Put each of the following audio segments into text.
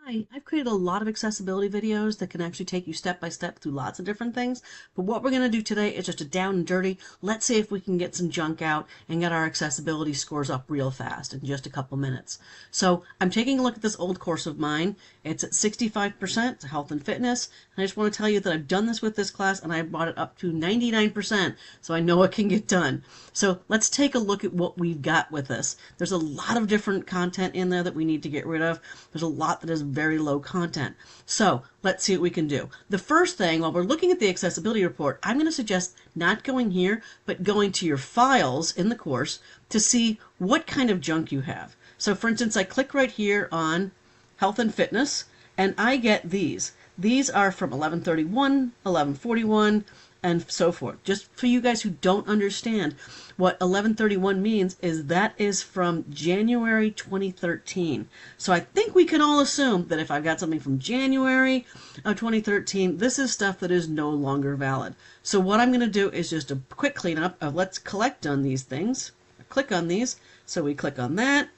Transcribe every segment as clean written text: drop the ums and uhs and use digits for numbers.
Hi, I've created a lot of accessibility videos that can actually take you step by step through lots of different things. But what we're going to do today is just a down and dirty. Let's see if we can get some junk out and get our accessibility scores up real fast in just a couple minutes. So I'm taking a look at this old course of mine. It's at 65%, it's health and fitness. And I just want to tell you that I've done this with this class and I brought it up to 99%. So I know it can get done. So let's take a look at what we've got with this. There's a lot of different content in there that we need to get rid of. There's a lot that is very low content. So let's see what we can do. The first thing, while we're looking at the accessibility report, I'm going to suggest not going here, but going to your files in the course to see what kind of junk you have. So for instance, I click right here on health and fitness, and I get these. These are from 1131, 1141, and so forth. Just for you guys who don't understand what 1131 means, is that is from January 2013. So I think we can all assume that if I've got something from January of 2013, this is stuff that is no longer valid. So what I'm going to do is just a quick cleanup of let's collect on these things. Click on these. So we click on that.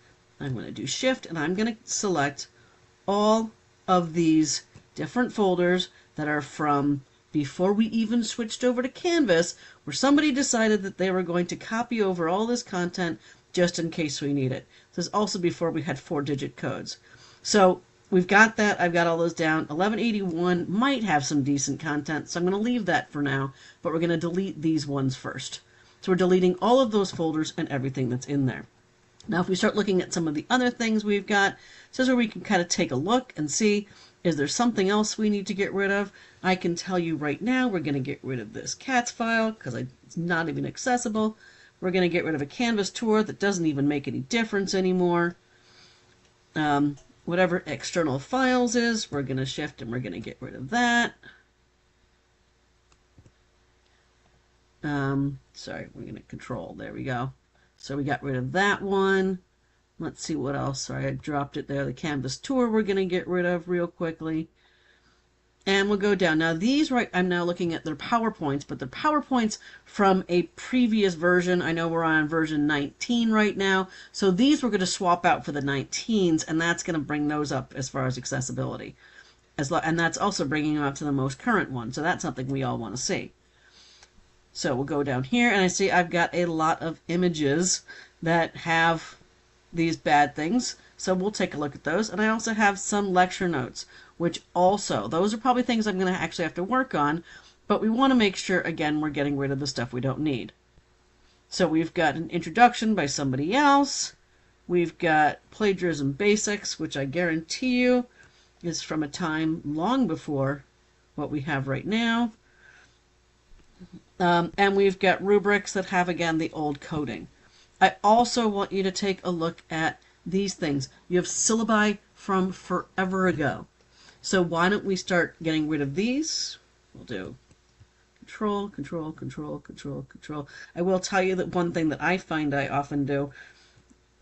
I'm going to do shift and I'm going to select all of these different folders that are from before we even switched over to Canvas, where somebody decided that they were going to copy over all this content just in case we need it. This is also before we had 4-digit codes. So we've got that. I've got all those down. 1181 might have some decent content, so I'm going to leave that for now, but we're going to delete these ones first. So we're deleting all of those folders and everything that's in there. Now if we start looking at some of the other things we've got, this is where we can kind of take a look and see, is there something else we need to get rid of? I can tell you right now we're going to get rid of this cats file because it's not even accessible. We're going to get rid of a Canvas tour that doesn't even make any difference anymore. Whatever external files is, we're going to shift and we're going to get rid of that. Sorry, we're going to control. There we go. So we got rid of that one. Let's see what else. Sorry, I dropped it there. The Canvas tour we're going to get rid of real quickly. And we'll go down. Now these, right, I'm now looking at their PowerPoints, but they're PowerPoints from a previous version. I know we're on version 19 right now. So these we're going to swap out for the 19s, and that's going to bring those up as far as accessibility. And that's also bringing them up to the most current one. So that's something we all want to see. So we'll go down here, and I see I've got a lot of images that have these bad things. So we'll take a look at those. And I also have some lecture notes, which also, those are probably things I'm going to actually have to work on, but we want to make sure, again, we're getting rid of the stuff we don't need. So we've got an introduction by somebody else. We've got plagiarism basics, which I guarantee you is from a time long before what we have right now. And we've got rubrics that have, again, the old coding. I also want you to take a look at these things. You have syllabi from forever ago. So why don't we start getting rid of these? We'll do control, control, control, control, control. I will tell you that one thing that I find I often do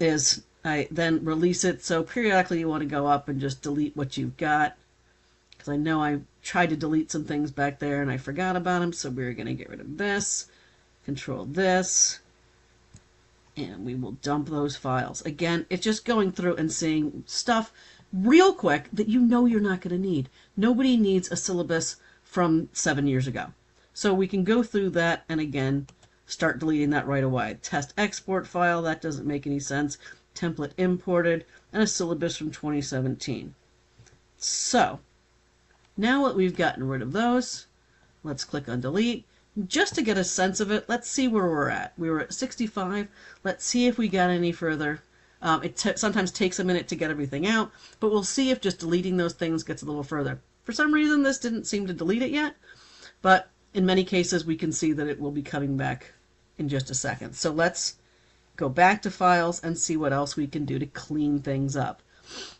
is I then release it. So periodically you want to go up and just delete what you've got. Because I know I tried to delete some things back there and I forgot about them. So we're going to get rid of this, control this, and we will dump those files. Again, it's just going through and seeing stuff real quick that you know you're not going to need. Nobody needs a syllabus from 7 years ago. So we can go through that and again start deleting that right away. Test export file, that doesn't make any sense. Template imported, and a syllabus from 2017. So now that we've gotten rid of those, let's click on delete. Just to get a sense of it, let's see where we're at. We were at 65. Let's see if we got any further. It sometimes takes a minute to get everything out, but we'll see if just deleting those things gets a little further. For some reason, this didn't seem to delete it yet, but in many cases, we can see that it will be coming back in just a second. So let's go back to files and see what else we can do to clean things up.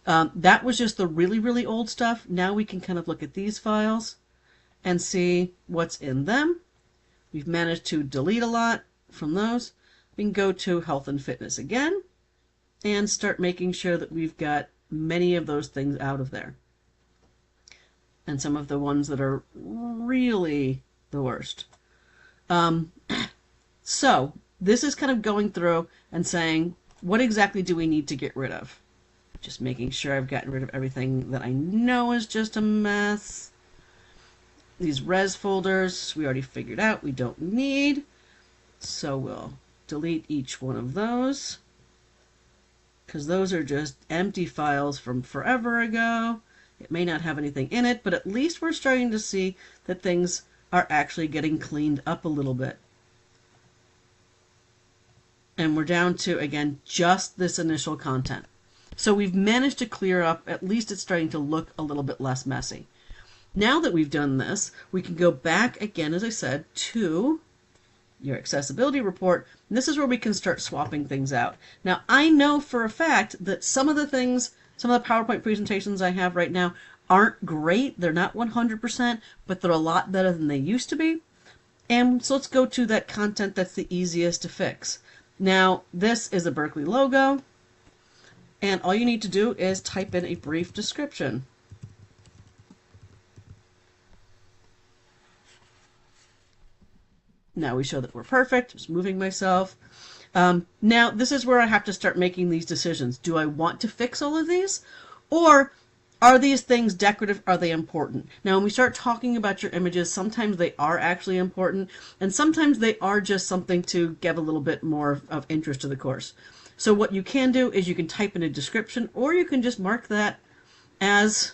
That was just the really, really old stuff. Now we can kind of look at these files and see what's in them. We've managed to delete a lot from those. We can go to health and fitness again and start making sure that we've got many of those things out of there. And some of the ones that are really the worst. So this is kind of going through and saying, what exactly do we need to get rid of? Just making sure I've gotten rid of everything that I know is just a mess. These res folders we already figured out we don't need, so we'll delete each one of those because those are just empty files from forever ago. It may not have anything in it, but at least we're starting to see that things are actually getting cleaned up a little bit. And we're down to, again, just this initial content. So we've managed to clear up, at least it's starting to look a little bit less messy. Now that we've done this, we can go back again, as I said, to your accessibility report. And this is where we can start swapping things out. Now, I know for a fact that some of the PowerPoint presentations I have right now aren't great. They're not 100%, but they're a lot better than they used to be. And so let's go to that content that's the easiest to fix. Now, this is a Berkeley logo, and all you need to do is type in a brief description. Now we show that we're perfect. Just moving myself. Now, this is where I have to start making these decisions. Do I want to fix all of these? Or are these things decorative? Are they important? Now, when we start talking about your images, sometimes they are actually important, and sometimes they are just something to give a little bit more of interest to the course. So what you can do is you can type in a description, or you can just mark that as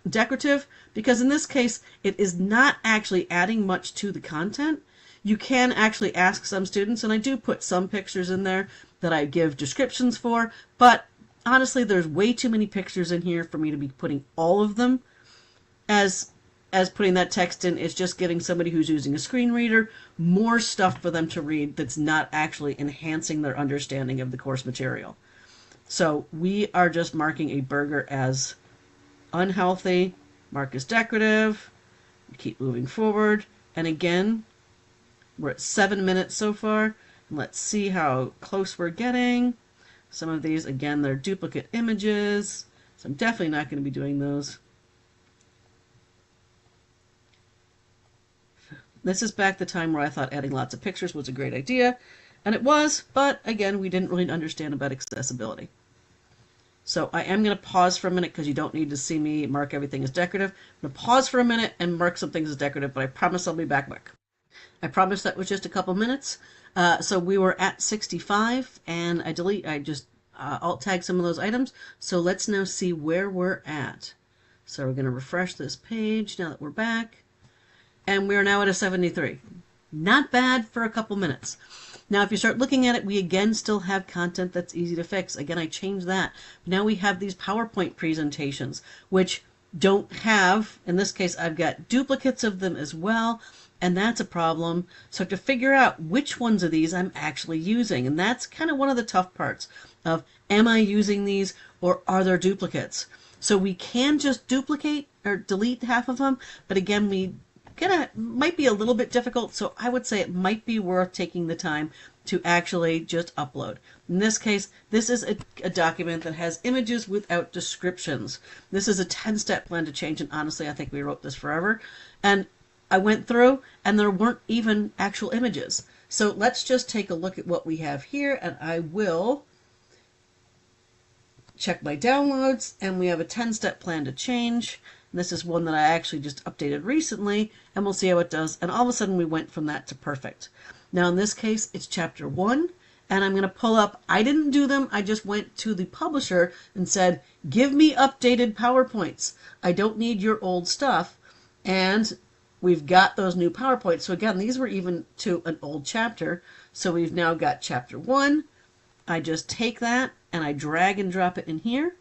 decorative, because in this case, it is not actually adding much to the content. You can actually ask some students, and I do put some pictures in there that I give descriptions for, but honestly, there's way too many pictures in here for me to be putting all of them as putting that text in. It's just giving somebody who's using a screen reader more stuff for them to read that's not actually enhancing their understanding of the course material. So we are just marking a burger as unhealthy, mark as decorative, keep moving forward, and again, we're at 7 minutes so far. Let's see how close we're getting. Some of these, again, they're duplicate images, so I'm definitely not going to be doing those. This is back the time where I thought adding lots of pictures was a great idea, and it was, but again, we didn't really understand about accessibility. So I am going to pause for a minute because you don't need to see me mark everything as decorative. I'm going to pause for a minute and mark some things as decorative, but I promise I'll be back quick. I promise that was just a couple minutes. So we were at 65, and I just alt tag some of those items. So let's now see where we're at. So we're going to refresh this page now that we're back, and we are now at a 73. Not bad for a couple minutes. Now, if you start looking at it, we again still have content that's easy to fix. Again, I changed that. Now we have these PowerPoint presentations, which don't have, in this case, I've got duplicates of them as well, and that's a problem. So to figure out which ones of these I'm actually using, and that's kind of one of the tough parts of, am I using these or are there duplicates? So we can just duplicate or delete half of them, but again, might be a little bit difficult, so I would say it might be worth taking the time to actually just upload. In this case, this is a document that has images without descriptions. This is a 10-step plan to change, and honestly, I think we wrote this forever. And I went through, and there weren't even actual images. So let's just take a look at what we have here, and I will check my downloads, and we have a 10-step plan to change. This is one that I actually just updated recently, and we'll see how it does. And all of a sudden, we went from that to perfect. Now, in this case, it's chapter 1, and I'm going to pull up. I didn't do them. I just went to the publisher and said, give me updated PowerPoints. I don't need your old stuff. And we've got those new PowerPoints. So again, these were even to an old chapter. So we've now got chapter 1. I just take that, and I drag and drop it in here,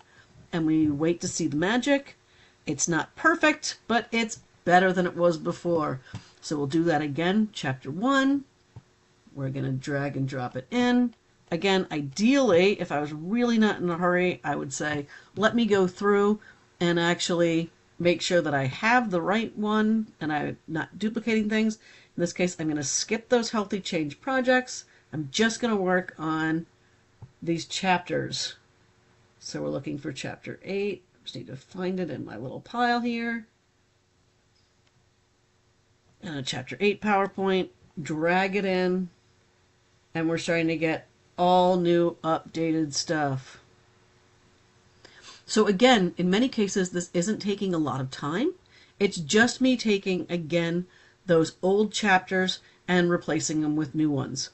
and we wait to see the magic. It's not perfect, but it's better than it was before. So we'll do that again. Chapter 1. We're going to drag and drop it in. Again, ideally, if I was really not in a hurry, I would say, let me go through and actually make sure that I have the right one and I'm not duplicating things. In this case, I'm going to skip those healthy change projects. I'm just going to work on these chapters. So we're looking for chapter 8. Just need to find it in my little pile here. And a chapter 8 PowerPoint, drag it in, and we're starting to get all new updated stuff. So again, in many cases, this isn't taking a lot of time. It's just me taking, again, those old chapters and replacing them with new ones.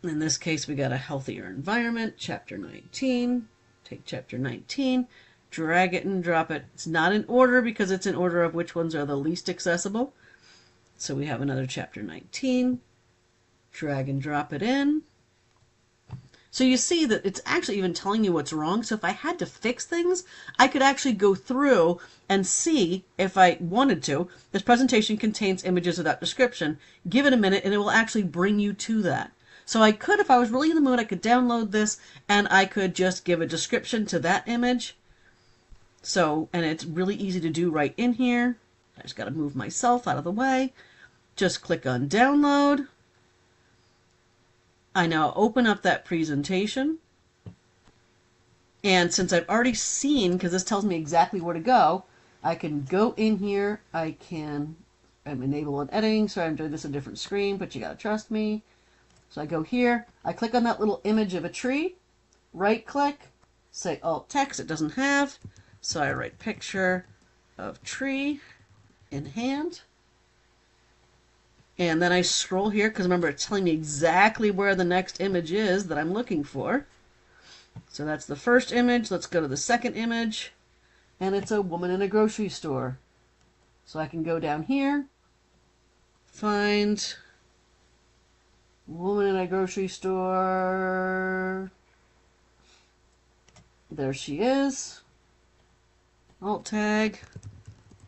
In this case, we got a healthier environment, chapter 19. Take chapter 19, drag it and drop it. It's not in order because it's in order of which ones are the least accessible. So we have another chapter 19, drag and drop it in. So you see that it's actually even telling you what's wrong. So if I had to fix things, I could actually go through and see if I wanted to. This presentation contains images without description. Give it a minute and it will actually bring you to that. So I could, if I was really in the mood, I could download this and I could just give a description to that image. So, and it's really easy to do right in here. I just got to move myself out of the way. Just click on download. I now open up that presentation. And since I've already seen, because this tells me exactly where to go, I can go in here. I'm enabling editing, so I'm doing this on a different screen, but you got to trust me. So I go here, I click on that little image of a tree, right click, say alt text, it doesn't have, so I write picture of tree in hand. And then I scroll here, because remember it's telling me exactly where the next image is that I'm looking for. So that's the first image. Let's go to the second image. And it's a woman in a grocery store. So I can go down here, find woman in a grocery store. There she is. Alt tag,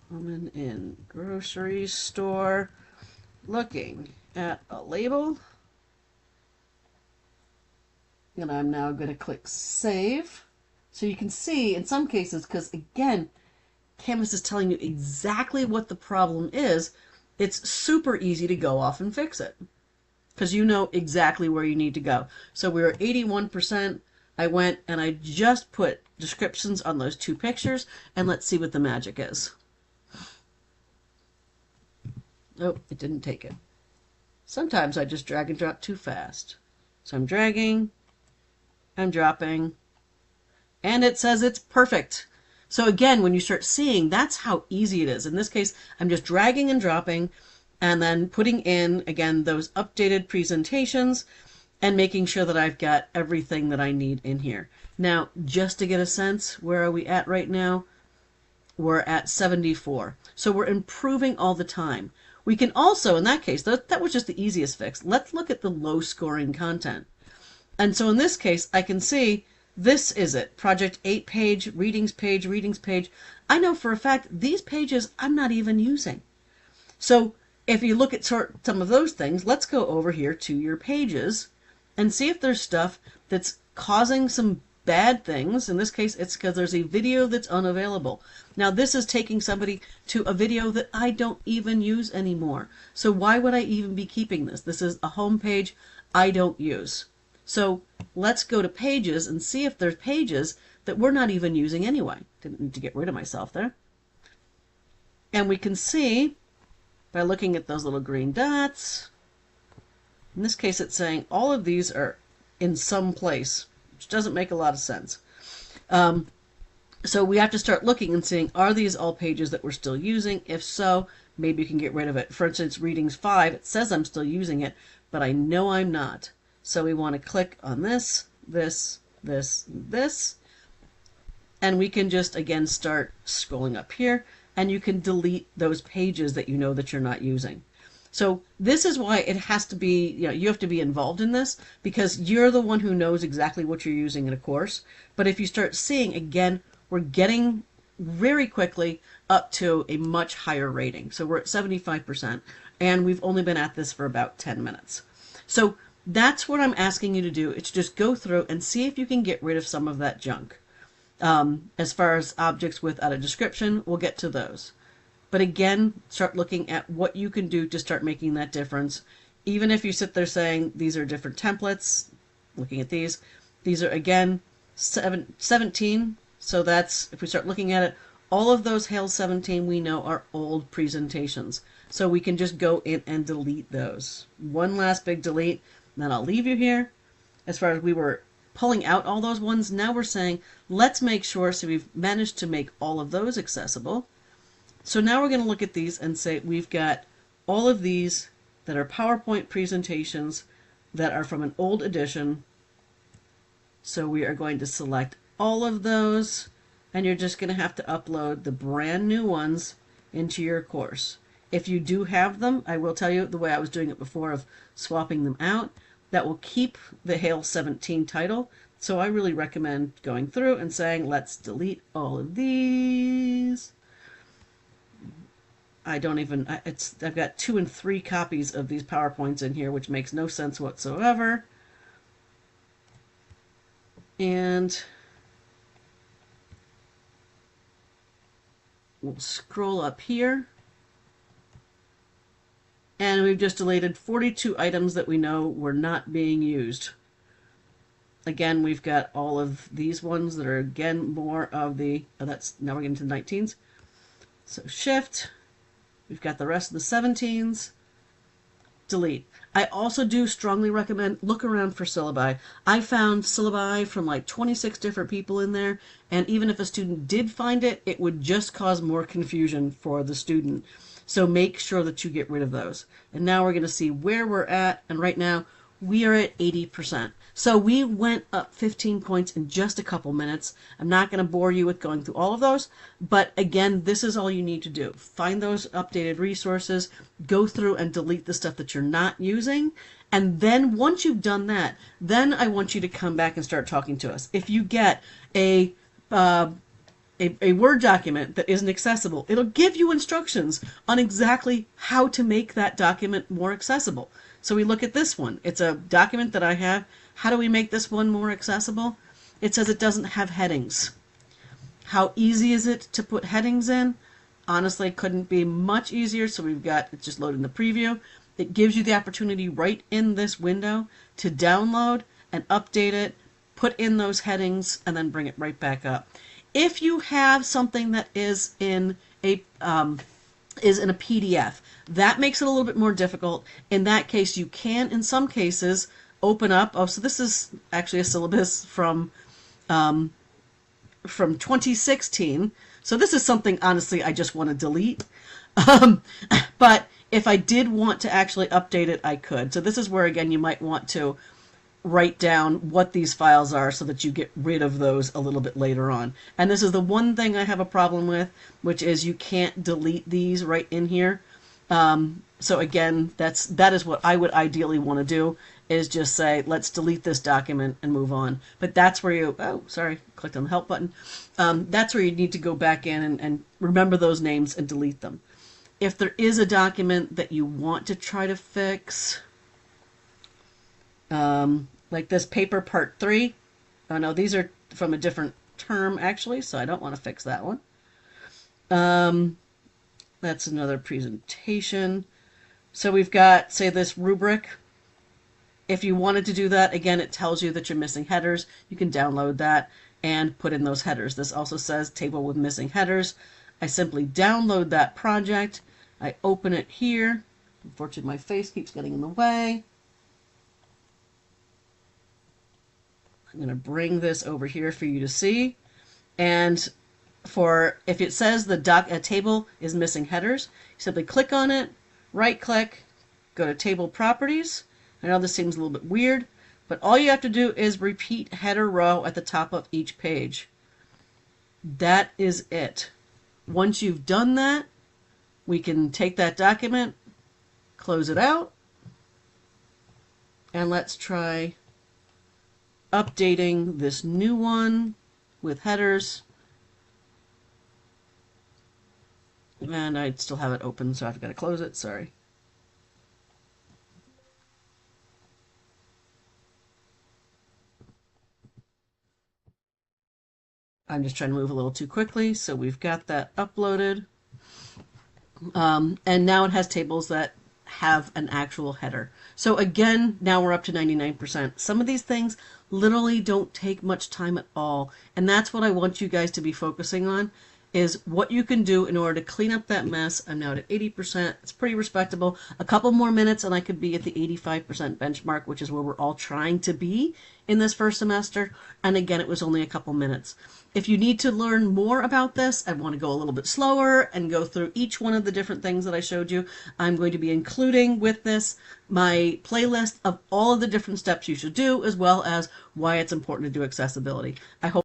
woman in grocery store. Looking at a label, and I'm now going to click save. So you can see in some cases, because again, Canvas is telling you exactly what the problem is, it's super easy to go off and fix it because you know exactly where you need to go. So we were 81%. I went and I just put descriptions on those two pictures, and let's see what the magic is. Nope, it didn't take it. Sometimes I just drag and drop too fast. So I'm dragging, I'm dropping, and it says it's perfect. So again, when you start seeing, that's how easy it is. In this case, I'm just dragging and dropping and then putting in, again, those updated presentations and making sure that I've got everything that I need in here. Now, just to get a sense, where are we at right now? We're at 74. So we're improving all the time. We can also, in that case, that was just the easiest fix. Let's look at the low scoring content. And so in this case, I can see this is it. Project 8 page, readings page, readings page. I know for a fact these pages I'm not even using. So if you look at some of those things, let's go over here to your pages and see if there's stuff that's causing some bad things. In this case, it's because there's a video that's unavailable. Now, this is taking somebody to a video that I don't even use anymore. So why would I even be keeping this? This is a home page I don't use. So let's go to pages and see if there's pages that we're not even using anyway. Didn't need to get rid of myself there. And we can see by looking at those little green dots, in this case it's saying all of these are in some place, which doesn't make a lot of sense. So we have to start looking and seeing, are these all pages that we're still using? If so, maybe you can get rid of it. For instance, readings 5, it says I'm still using it, but I know I'm not. So we want to click on this, this, this, and this, and we can just, again, start scrolling up here, and you can delete those pages that you know that you're not using. So this is why it has to be, you have to be involved in this, because you're the one who knows exactly what you're using in a course. But if you start seeing, again, we're getting very quickly up to a much higher rating. So we're at 75%, and we've only been at this for about 10 minutes. So that's what I'm asking you to do. It's just go through and see if you can get rid of some of that junk. As far as objects without a description, we'll get to those. But again, start looking at what you can do to start making that difference. Even if you sit there saying these are different templates, looking at these are, again, 17. So that's, if we start looking at it, all of those HAIL 17 we know are old presentations. So we can just go in and delete those. One last big delete, and then I'll leave you here. As far as we were pulling out all those ones. Now we're saying, let's make sure, so we've managed to make all of those accessible. So now we're going to look at these and say we've got all of these that are PowerPoint presentations that are from an old edition. So we are going to select all of those, and you're just going to have to upload the brand new ones into your course. If you do have them, I will tell you the way I was doing it before of swapping them out, that will keep the Hail 17 title. So I really recommend going through and saying, let's delete all of these. I've got 2 and 3 copies of these PowerPoints in here, which makes no sense whatsoever. And we'll scroll up here. And we've just deleted 42 items that we know were not being used. Again, we've got all of these ones that are, again, more of the, now we're getting to the 19s. So Shift, we've got the rest of the 17s, delete. I also do strongly recommend look around for syllabi. I found syllabi from like 26 different people in there, and even if a student did find it, it would just cause more confusion for the student. So make sure that you get rid of those. And now we're going to see where we're at, and right now we are at 80%. So we went up 15 points in just a couple minutes. I'm not going to bore you with going through all of those, but again, this is all you need to do. Find those updated resources, go through and delete the stuff that you're not using, and then once you've done that, then I want you to come back and start talking to us. If you get a Word document that isn't accessible, it'll give you instructions on exactly how to make that document more accessible. So we look at this one. It's a document that I have. How do we make this one more accessible? It says it doesn't have headings. How easy is it to put headings in? Honestly, it couldn't be much easier. So we've got, it's just loading the preview. It gives you the opportunity right in this window to download and update it, put in those headings, and then bring it right back up. If you have something that is in a PDF, that makes it a little bit more difficult. In that case, you can, in some cases, open up. Oh, so this is actually a syllabus from 2016. So this is something, honestly, I just want to delete. But if I did want to actually update it, I could. So this is where, again, you might want to write down what these files are so that you get rid of those a little bit later on. And this is the one thing I have a problem with, which is you can't delete these right in here. So again, that is what I would ideally want to do, is just say, let's delete this document and move on. But that's where you, oh, sorry, clicked on the help button. That's where you need to go back in and remember those names and delete them. If there is a document that you want to try to fix, like this paper part 3. Oh no, these are from a different term actually, so I don't want to fix that one. That's another presentation. So we've got, say, this rubric. If you wanted to do that, again, it tells you that you're missing headers. You can download that and put in those headers. This also says table with missing headers. I simply download that project. I open it here. Unfortunately, my face keeps getting in the way. I'm going to bring this over here for you to see. And if it says the table is missing headers, you simply click on it, right click, go to table properties. I know this seems a little bit weird, but all you have to do is repeat header row at the top of each page. That is it. Once you've done that, we can take that document, close it out, and let's try updating this new one with headers. And I still have it open, so I've got to close it. Sorry. I'm just trying to move a little too quickly. So we've got that uploaded. And now it has tables that have an actual header. So again, now we're up to 99%. Some of these things literally don't take much time at all. And that's what I want you guys to be focusing on. is what you can do in order to clean up that mess. I'm now at 80%. It's pretty respectable. A couple more minutes and I could be at the 85% benchmark, which is where we're all trying to be in this first semester. And again, it was only a couple minutes. If you need to learn more about this, I want to go a little bit slower and go through each one of the different things that I showed you. I'm going to be including with this my playlist of all of the different steps you should do, as well as why it's important to do accessibility. I hope